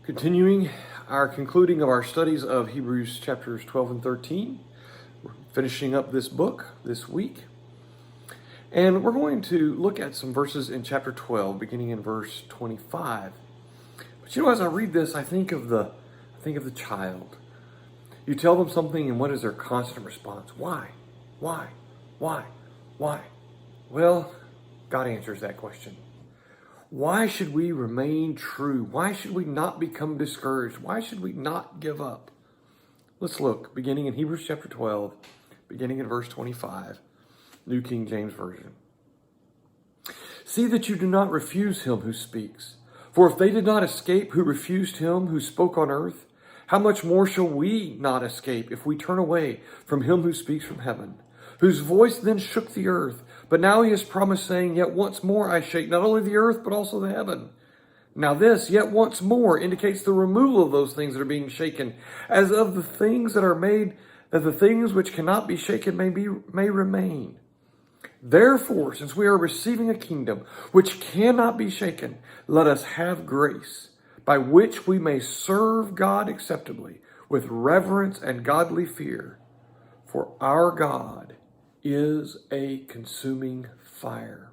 Continuing our concluding of our studies of Hebrews chapters 12 and 13. We're finishing up this book this week. And we're going to look at some verses in chapter 12, beginning in verse 25. But as I read this, I think of the child. You tell them something, and what is their constant response? Why? Why? Why? Why? Well, God answers that question. Why should we remain true? Why should we not become discouraged? Why should we not give up? Let's look, beginning in Hebrews chapter 12, beginning in verse 25, New King James Version. See that you do not refuse him who speaks. For if they did not escape who refused him who spoke on earth, how much more shall we not escape if we turn away from him who speaks from heaven, whose voice then shook the earth? But now he has promised, saying, Yet once more I shake not only the earth, but also the heaven. Now this, yet once more, indicates the removal of those things that are being shaken, as of the things that are made, that the things which cannot be shaken may remain. Therefore, since we are receiving a kingdom which cannot be shaken, let us have grace, by which we may serve God acceptably, with reverence and godly fear. For our God is a consuming fire.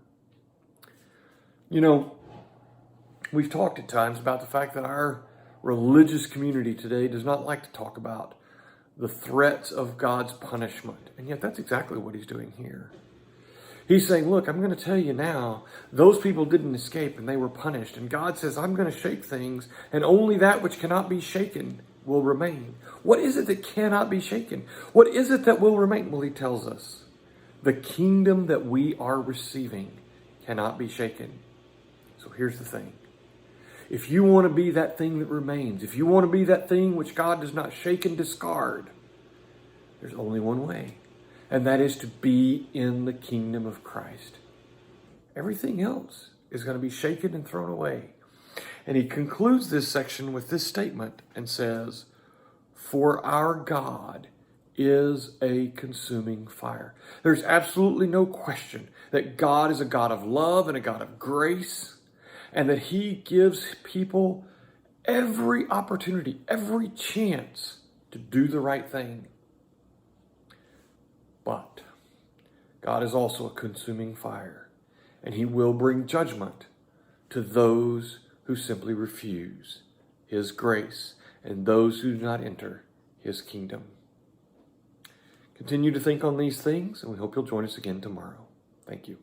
We've talked at times about the fact that our religious community today does not like to talk about the threats of God's punishment. And yet that's exactly what he's doing here. He's saying, look, I'm going to tell you now, those people didn't escape and they were punished. And God says, I'm going to shake things, and only that which cannot be shaken will remain. What is it that cannot be shaken? What is it that will remain? Well, he tells us. The kingdom that we are receiving cannot be shaken. So here's the thing. If you want to be that thing that remains, if you want to be that thing which God does not shake and discard, there's only one way, and that is to be in the kingdom of Christ. Everything else is going to be shaken and thrown away. And he concludes this section with this statement and says, For our God is a consuming fire. There's absolutely no question that God is a God of love and a God of grace, and that he gives people every opportunity, every chance to do the right thing. But God is also a consuming fire, and he will bring judgment to those who simply refuse his grace and those who do not enter his kingdom. Continue to think on these things, and we hope you'll join us again tomorrow. Thank you.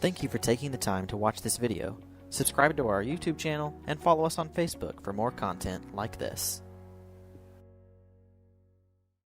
Thank you for taking the time to watch this video. Subscribe to our YouTube channel and follow us on Facebook for more content like this.